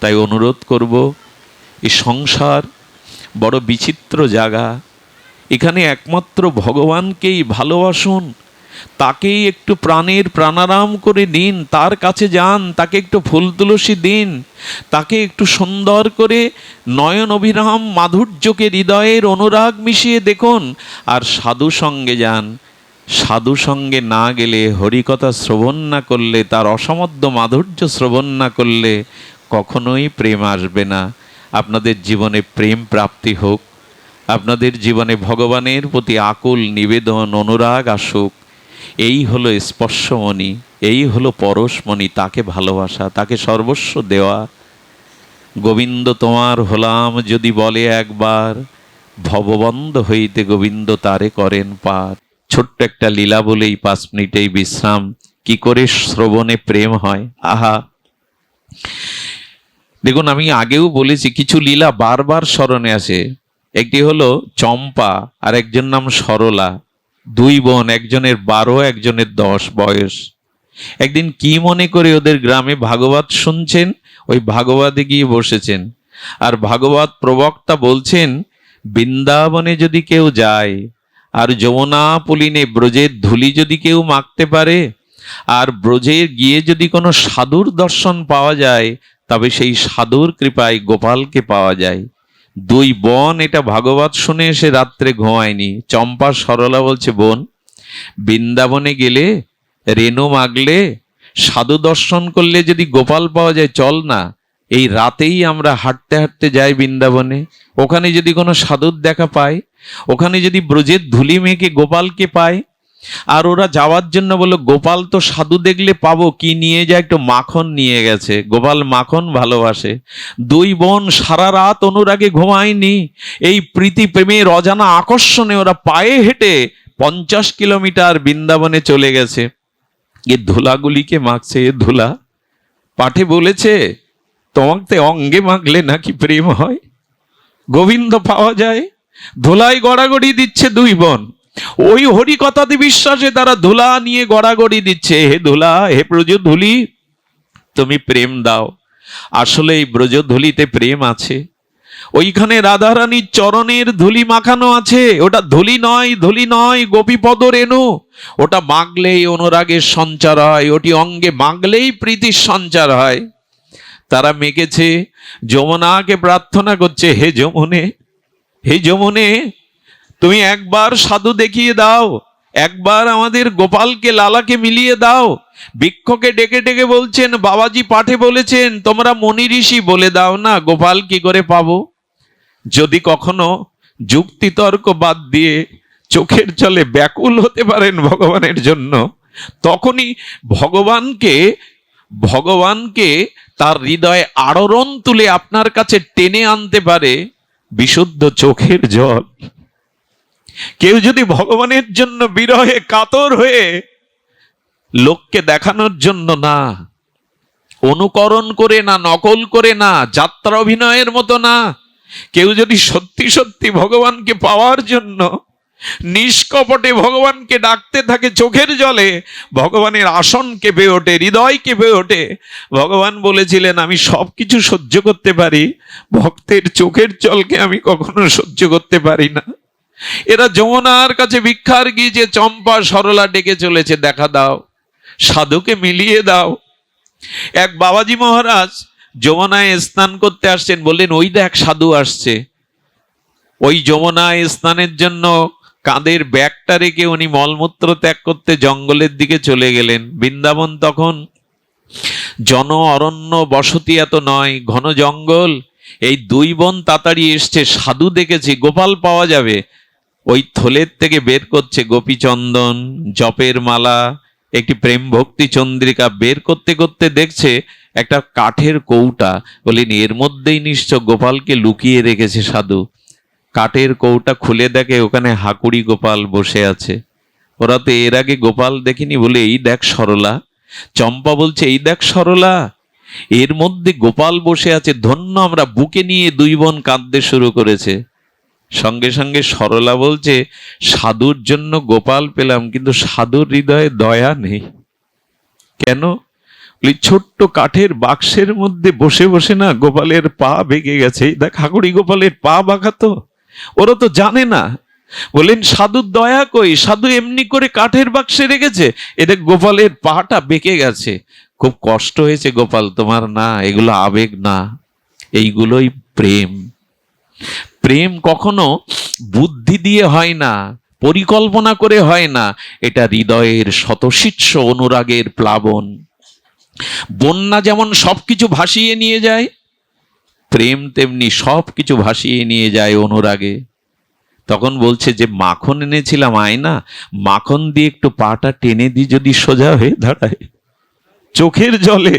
তাই অনুরোধ করব, এই সংসার বড় বিচিত্র জায়গা। এখানে একমাত্র ভগবানকেই ভালোবাসুন, তাকেই একটু প্রাণের প্রাণারাম করে দিন, তার কাছে যান, তাকে একটু ফুল তুলসী দিন, তাকে একটু সুন্দর করে নয়ন অভিরাম মাধুর্যকে হৃদয়ের অনুরাগ মিশিয়ে দেখুন। আর সাধু সঙ্গে যান, সাধু সঙ্গে না গেলে, হরিকথা শ্রবণ না করলে, তার অসমধ্য মাধুর্য শ্রবণ না করলে কখনোই প্রেম আসবে না। আপনাদের জীবনে প্রেম প্রাপ্তি হোক, আপনাদের জীবনে ভগবানের প্রতি আকুল নিবেদন অনুরাগ আসুক। এই হলো স্পর্শমণি, এই হলো পরশমণি, তাকে ভালোবাসা, তাকে সর্বস্ব দেওয়া। গোবিন্দ তোমার হলাম যদি বলে একবার, ভববন্ধ হইতে গোবিন্দ তারে করেন পার। ছোট্ট একটা লীলা বলেই 5 মিনিটেই বিশ্রাম। কি করে শ্রবণে প্রেম হয়, আহা! দেখুন, আমি আগেও বলেছি কিছু লীলা বারবার স্মরণে আসে। একটি হলো চম্পা, আর একজন নাম সরলা, 2 বোন, একজনের 12 একজনের 10 বয়স। একদিন কি মনে করে ওদের গ্রামে ভাগবত শুনছেন, ওই ভাগবতে গিয়ে বসেছেন। আর ভাগবত প্রবক্তা বলছেন, বৃন্দাবনে যদি কেউ যায় আর যমুনা পুলিনে ব্রজের ধুলি যদি কেউ মাখতে পারে, আর ব্রজে গিয়ে যদি কোনো সাধুর দর্শন পাওয়া যায়, তবে সেই সাধুর কৃপায় গোপালকে পাওয়া যায়। 2 বোন এটা ভাগবত শুনে এসে রাত্রে ঘুমায়নি। চম্পা সরলা বলছে, বোন, বৃন্দাবনে গেলে, রেণু মাগলে, সাধু দর্শন করলে যদি গোপাল পাওয়া যায়, চল না, এই রাতেই আমরা হাঁটতে হাঁটতে যাই বৃন্দাবনে। ওখানে যদি কোনো সাধুর দেখা পায়, ওখানে যদি ব্রজের ধুলি মেখে গোপালকে পায়। আর ওরা যাওয়ার জন্য বলল, গোপাল তো সাধু দেখলে পাবো, কি নিয়ে যায়? একটু মাখন নিয়ে গেছে, গোপাল মাখন ভালোবাসে। 2 বোন সারা রাত অনুরাগে ঘুমায়নি। এই প্রীতি প্রেমের অজানা আকর্ষণে ওরা পায়ে হেঁটে 50 কিলোমিটার বৃন্দাবনে চলে গেছে। এ ধুলাগুলিকে মাখছে, এ ধুলা। পাঠে বলেছে, তোমাকে অঙ্গে মাখলে নাকি প্রেম হয়, গোবিন্দ পাওয়া যায়। ধুলায় গড়াগড়ি দিচ্ছে 2 বোন। ওই হরি কথাতে বিশ্বাসে তারা ধুলা নিয়ে গড়াগড়ি দিচ্ছে, হে ধুলা, হে ব্রজধূলি, তুমি প্রেম দাও। আসলে এই ব্রজধূলিতে প্রেম আছে। ওইখানে রাধারানীর চরণের ধুলি মাখানো আছে। ওটা ধুলি নয়, ধুলি নয়, গোপীপদ রেণু। ওটা মাগলেই অনুরাগের সঞ্চার হয়, ওটি অঙ্গে মাগলেই প্রীতির সঞ্চার হয়। তারা মেখেছে, যমুনাকে প্রার্থনা করছে, হে যমুনে, হে যমুনে, তুমি একবার সাধু দেখিয়ে দাও, একবার আমাদের গোপালকে, লালাকে মিলিয়ে দাও। বৃক্ষকে ডেকে ডেকে বলছেন, বাবাজি পাঠে বলেছেন, তোমরা মনি ঋষি, বলে দাও না গোপাল কি করে পাবো। যদি কখনো যুক্তি তর্ক বাদ দিয়ে চোখের জলে ব্যাকুল হতে পারেন ভগবানের জন্য, তখনই ভগবানকে তার হৃদয়ে আড়রণ তুলে আপনার কাছে টেনে আনতে পারে বিশুদ্ধ চোখের জল। কেউ যদি ভগবানের জন্য বিরহে কাতর হয়ে, লোককে দেখানোর জন্য না, অনুকরণ করে না, নকল করে না, যাত্রা অভিনয়ের মতো না, কেউ যদি সত্যি সত্যি ভগবানকে পাওয়ার জন্য নিষ্কপটে ভগবানকে ডাকতে থাকে চোখের জলে, ভগবানের আসন কেঁপে ওঠে, হৃদয় কেঁপে ওঠে। ভগবান বলেছিলেন, আমি সবকিছু সহ্য করতে পারি, ভক্তের চোখের জলকে আমি কখনো সহ্য করতে পারি না। এরা যমুনার কাছে ভিক্ষার গিয়েছে, চম্পা সরলা ডেকে চলেছে, দেখা দাও, সাধুকে মিলিয়ে দাও। এক বাবাজি মহারাজ যমুনায় স্নান করতে আসছেন, বললেন, ওই দেখ সাধু আসছে। ওই যমুনায় স্নানের জন্য কাঁধের ব্যাগটা রেখে উনি মলমূত্র ত্যাগ করতে জঙ্গলের দিকে চলে গেলেন। বৃন্দাবন তখন জন অরণ্য বসতি এত নয়, ঘন জঙ্গল। এই 2 বোন তাড়াতাড়ি এসছে, সাধু দেখেছি, গোপাল পাওয়া যাবে। ওই থলের থেকে বের করছে গোপীচন্দন, জপের মালা, একটি প্রেম ভক্তি চন্দ্রিকা। বের করতে করতে দেখছে একটা কাঠের কৌটা। বলেন, এর মধ্যেই নিশ্চয় গোপালকে লুকিয়ে রেখেছে সাধু। কাঠের কৌটা খুলে দেখে ওখানে হাকুড়ি গোপাল বসে আছে। ওরা তো এর আগে গোপাল দেখেনি। বলে, এই দেখ সরলা। চম্পা বলছে, এই দেখ সরলা, এর মধ্যে গোপাল বসে আছে, ধন্য আমরা। বুকে নিয়ে 2 বোন কাঁদতে শুরু করেছে। সঙ্গে সঙ্গে সরলা বলছে, সাধুর জন্য গোপাল পেলাম, কিন্তু সাধুর হৃদয়ে দয়া নেই। কেন? ওই ছোট্ট কাঠের বাক্সের মধ্যে বসে বসে না গোপালের পা বেঁকে গেছে। দেখ হাকুড়ি গোপালের পা বাঁকাতো, ওরা তো জানে না। বললেন সাধুর দয়া কই, সাধু এমনি করে কাঠের বাক্সে রেখেছে, এটা গোপালের পাটা বেঁকে গেছে। খুব কষ্ট হয়েছে গোপাল তোমার, না এগুলো আবেগ না, এইগুলোই প্রেম। প্রেম কখনো বুদ্ধি দিয়ে হয় না, পরিকল্পনা করে হয় না, এটা হৃদয়ের শতশীর্ষ অনুরাগের প্লাবন। বন্যা যেমন সবকিছু ভাসিয়ে নিয়ে যায়, প্রেম তেমনি সবকিছু ভাসিয়ে নিয়ে যায় অনুরাগে। তখন বলছে যে মাখন এনেছিলাম আয়না, মাখন দিয়ে একটু পাটা টেনে দিই যদি সোজা হয়ে দাঁড়ায়। চোখের জলে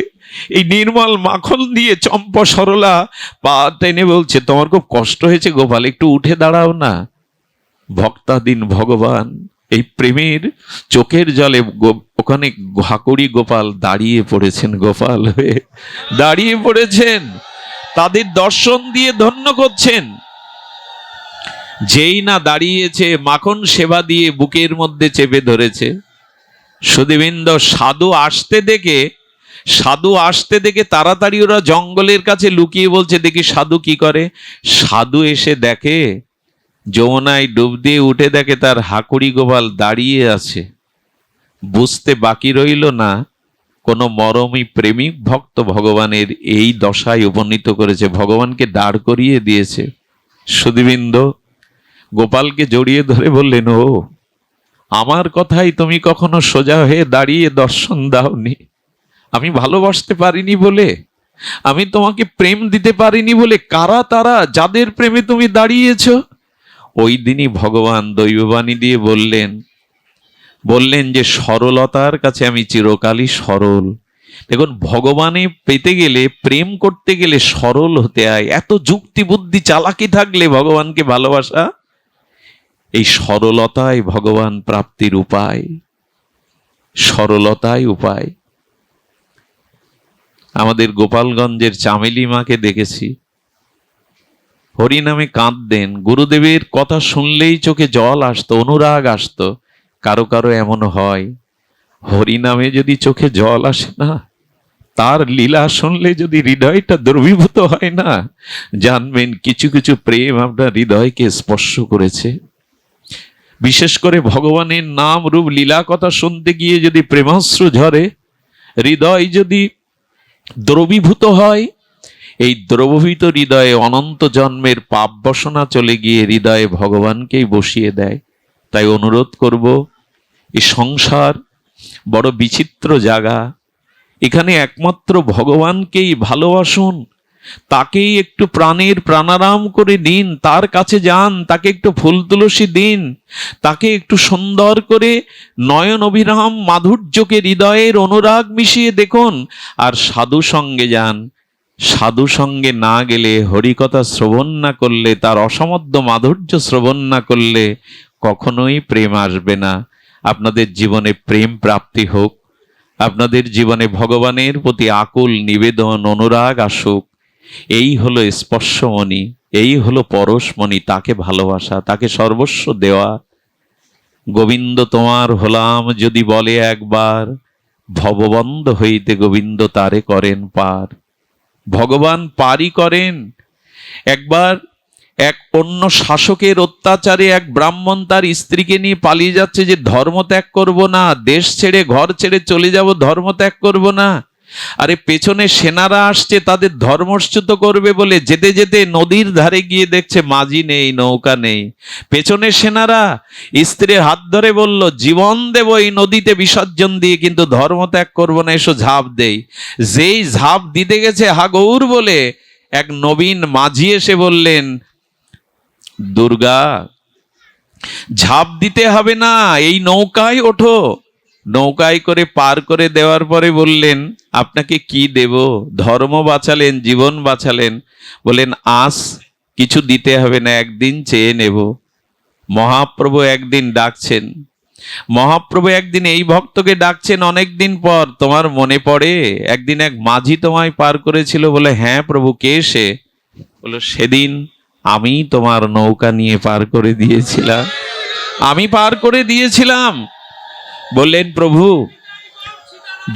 এই নির্মল মাখন দিয়ে চম্পা সরলা পা টেনে বলছে তোমার খুব কষ্ট হয়েছে গোপাল, একটু উঠে দাঁড়াও না। ভক্তাধীন ভগবান এই প্রেমের চোখের জলে ওখানে হাকুড়ি গোপাল দাঁড়িয়ে পড়েছেন, গোপাল হয়ে দাঁড়িয়ে পড়েছেন, তাদের দর্শন দিয়ে ধন্য করছেন। যেই না দাঁড়িয়েছে মাখন সেবা দিয়ে বুকের মধ্যে চেপে ধরেছে। সুধীবৃন্দ সাধু আসতে দেখে তাড়াতাড়ি ওরা জঙ্গলের কাছে লুকিয়ে বলছে দেখি সাধু কি করে। সাধু এসে দেখে যমুনায় ডুব দিয়ে উঠে দেখে তার হাকুড়ি গোপাল দাঁড়িয়ে আছে। বুঝতে বাকি রইল না কোন মরমী প্রেমিক ভক্ত ভগবানের এই দশায় উপনীত করেছে, ভগবানকে দাঁড় করিয়ে দিয়েছে। সুধীবৃন্দ গোপালকে জড়িয়ে ধরে বললেন, ও আমার কথাই তুমি কখনো সোজা হয়ে দাঁড়িয়ে দর্শন দাওনি, আমি ভালোবাসতে পারিনি বলে, আমি তোমাকে প্রেম দিতে পারিনি বলে। কারা তারা যাদের প্রেমে তুমি দাঁড়িয়েছ? ওই দিনই ভগবান দৈববাণী দিয়ে বললেন যে সরলতার কাছে আমি চিরকালই সরল। দেখুন ভগবানে পেতে গেলে, প্রেম করতে গেলে সরল হতে হয়। এত যুক্তি বুদ্ধি চালাকি থাকলে ভগবানকে ভালোবাসা, এই সরলতায় ভগবান প্রাপ্তির উপায়, সরলতাই উপায়। আমাদের গোপালগঞ্জের চামেলি মাকে দেখেছি, হরিনামে কাঁদতেন, গুরুদেবের কথা শুনলেই চোখে জল আসতো, অনুরাগ আসতো। কারো কারো এমন হয় হরিনামে যদি চোখে জল আসে না, তার লীলা শুনলে যদি হৃদয়টা দ্রবীভূত হয় না, জানবেন কিছু কিছু প্রেম আপনার হৃদয়কে স্পর্শ করেছে। বিশেষ করে ভগবানের নাম রূপ লীলা কথা শুনতে গিয়ে যদি প্রেমাশ্রু ঝরে, হৃদয় যদি দ্রবীভূত হয়, এই দ্রবীভূত হৃদয়ে অনন্ত জন্মের পাপ বাসনা চলে গিয়ে হৃদয়ে ভগবানকেই বসিয়ে দেয়। তাই অনুরোধ করব, এই সংসার বড় বিচিত্র জায়গা, এখানে একমাত্র ভগবানকেই ভালোবাসুন, তাকেই একটু প্রাণের প্রাণারাম করে দিন, তার কাছে যান, তাকে একটু ফুল তুলসী দিন, তাকে একটু সুন্দর করে নয়ন অভিরাম মাধুর্যকে হৃদয়ের অনুরাগ মিশিয়ে দেখুন। আর সাধু সঙ্গে যান, সাধু সঙ্গে না গেলে, হরিকথা শ্রবণ না করলে, তার অসমধ্য মাধুর্য শ্রবণ না করলে কখনোই প্রেম আসবে না। আপনাদের জীবনে প্রেম প্রাপ্তি হোক, আপনাদের জীবনে ভগবানের প্রতি আকুল নিবেদন অনুরাগ আসুক। এই হলো স্পর্শমণি, এই হলো পরশমণি, তাকে ভালোবাসা, তাকে সর্বস্ব দেওয়া। গোবিন্দ তোমার হলাম যদি বলে একবার, ভববন্ধ হইতে গোবিন্দ তারে করেন পার। ভগবান পারই করেন। একবার এক অন্য শাসকের অত্যাচারে এক ব্রাহ্মণ তার স্ত্রীকে নিয়ে পালিয়ে যাচ্ছে যে ধর্ম ত্যাগ করব না, দেশ ছেড়ে ঘর ছেড়ে চলে যাব, ধর্ম ত্যাগ করব না। আরে পেছনে সেনারা আসছে তাদের ধর্মচ্যুত করবে বলে যেতে যেতে নদীর ধারে গিয়ে দেখছে মাঝি নেই, নৌকা নেই। পেছনে সেনারা স্ত্রীর হাত ধরে বলল জীবন দেব এই নদীতে বিসর্জন দিয়ে, কিন্তু ধর্ম ত্যাগ করবো না, এসো ঝাঁপ দেই। যেই ঝাঁপ দিতে গেছে হা গৌর বলে এক নবীন মাঝি এসে বললেন, দুর্গা ঝাঁপ দিতে হবে না, এই নৌকায় ওঠো। নৌকায় করে পার করে দেওয়ার পরে বললেন আপনাকে কি দেব? ধর্ম বাঁচালেন, জীবন বাঁচালেন। বললেন আজ কিছু দিতে হবে না, একদিন চেয়ে নেব। মহাপ্রভু একদিন ডাকছেন, মহাপ্রভু একদিন এই ভক্তকে ডাকছেন অনেকদিন পর, তোমার মনে পড়ে একদিন এক মাঝি তোমায় পার করেছিল? বলে হ্যাঁ প্রভু, কে সে? বলো সেদিন আমি তোমার নৌকা নিয়ে পার করে দিয়েছিলাম, আমি পার করে দিয়েছিলাম। বললেন প্রভু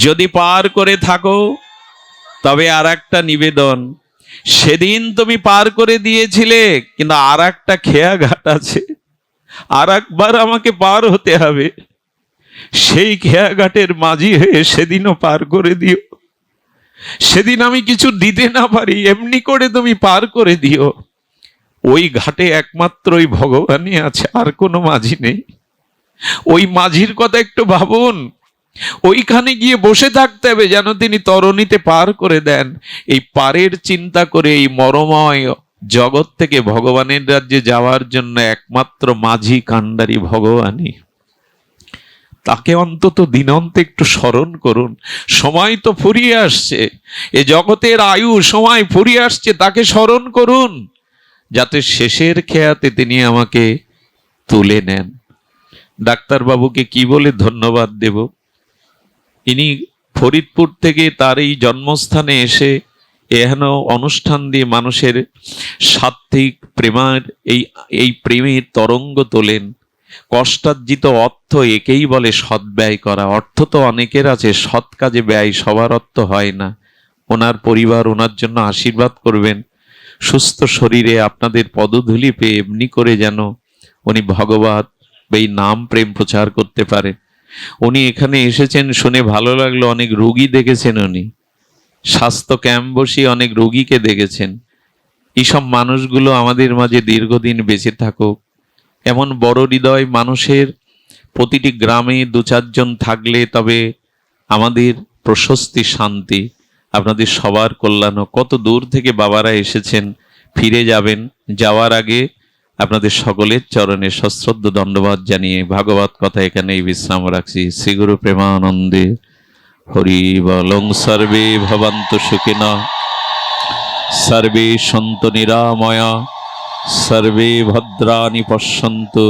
যদি পার করে থাকো তবে আর একটা নিবেদন, সেদিন তুমি পার করে দিয়েছিলে, কিন্তু আর একটা খেয়াঘাট আছে, আর একবার আমাকে পার হতে হবে। সেই খেয়াঘাটের মাঝি হয়ে সেদিনও পার করে দিও। সেদিন আমি কিছু দিতে না পারি, এমনি করে তুমি পার করে দিও। ওই ঘাটে একমাত্র ওই ভগবানই আছে, আর কোনো মাঝি নেই। ওই মাঝির কথা একটু ভাবুন। ওইখানে গিয়ে বসে থাকতে হবে যেন তিনি তরণীতে পার করে দেন। এই পারের চিন্তা করে এই মরময় জগৎ থেকে ভগবানের রাজ্যে যাওয়ার জন্য একমাত্র মাঝি কান্ডারি ভগবানই। তাকে অন্তত দিনন্তে একটু স্মরণ করুন। সময় তো ফুরিয়ে আসছে, এ জগতের আয়ু সময় ফুরিয়ে আসছে, তাকে স্মরণ করুন যাতে শেষের খেয়াতে তিনি আমাকে তুলে নেন। ডাক্তারবাবুকে কি বলে ধন্যবাদ দেব? ইনি ফরিদপুর থেকে তার এই জন্মস্থানে এসে এহেন অনুষ্ঠান দিয়ে মানুষের সাত্ত্বিক প্রেমের এই প্রেমের তরঙ্গ তোলেন। কষ্টার্জিত অর্থ একেই বলে সদ্ব্যয় করা। অর্থ তো অনেকের আছে, সৎ কাজে ব্যয় সবার অর্থ হয় না। ওনার পরিবার ওনার জন্য আশীর্বাদ করবেন, সুস্থ শরীরে আপনাদের পদধূলি পেয়ে এমনি করে যেন উনি ভগবত এই নাম প্রেম প্রচার করতে পারে। উনি এখানে এসেছেন শুনে ভালো লাগলো, অনেক রোগী দেখেছেন উনি, স্বাস্থ্য ক্যাম্প বসিয়ে অনেক রোগীকে দেখেছেন। এইসব মানুষগুলো আমাদের মাঝে দীর্ঘদিন বেঁচে থাকুক। এমন বড় হৃদয় মানুষের প্রতিটি গ্রামে দু চারজন থাকলে তবে আমাদের প্রশস্তি, শান্তি, আপনাদের সবার কল্যাণ। কত দূর থেকে বাবারা এসেছেন, ফিরে যাবেন। যাওয়ার আগে আপনাদের সকলের চরণে সশ্রদ্ধ দণ্ডবাদ জানিয়ে ভাগবত কথা এখানেই বিশ্রাম রাখছি। শ্রীগুরু প্রেমানন্দে হরি বলং। সর্বে ভবন্তু সুখিনঃ, সর্বে সন্তু নিরাময়া, সর্বে ভদ্রাণি পশ্যন্তু,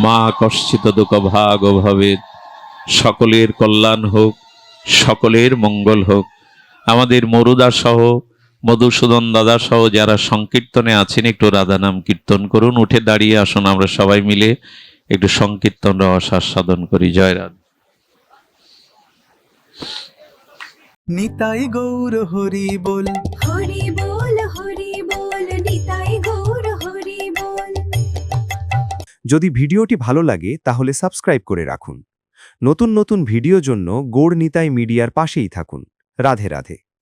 মা কশ্চিৎ দুঃখ ভাগ ভবেৎ। সকলের কল্যাণ হোক, সকলের মঙ্গল হোক। আমাদের মরুদা সহ, মধুসূদন দাদা সহ যারা সংকীর্তনে আছেন একটু রাধা নাম কীর্তন করুন। উঠে দাঁড়িয়ে আসুন, আমরা সবাই মিলে একটু সংকীর্তন রস আস্বাদন করি। জয় রাধা। নিতাই গৌর হরি বল, হরি বল, হরি বল, নিতাই গৌর হরি বল। যদি ভিডিওটি ভালো লাগে তাহলে সাবস্ক্রাইব করে রাখুন। নতুন নতুন ভিডিও জন্য গৌর নিতাই মিডিয়ার পাশেই থাকুন। রাধে রাধে।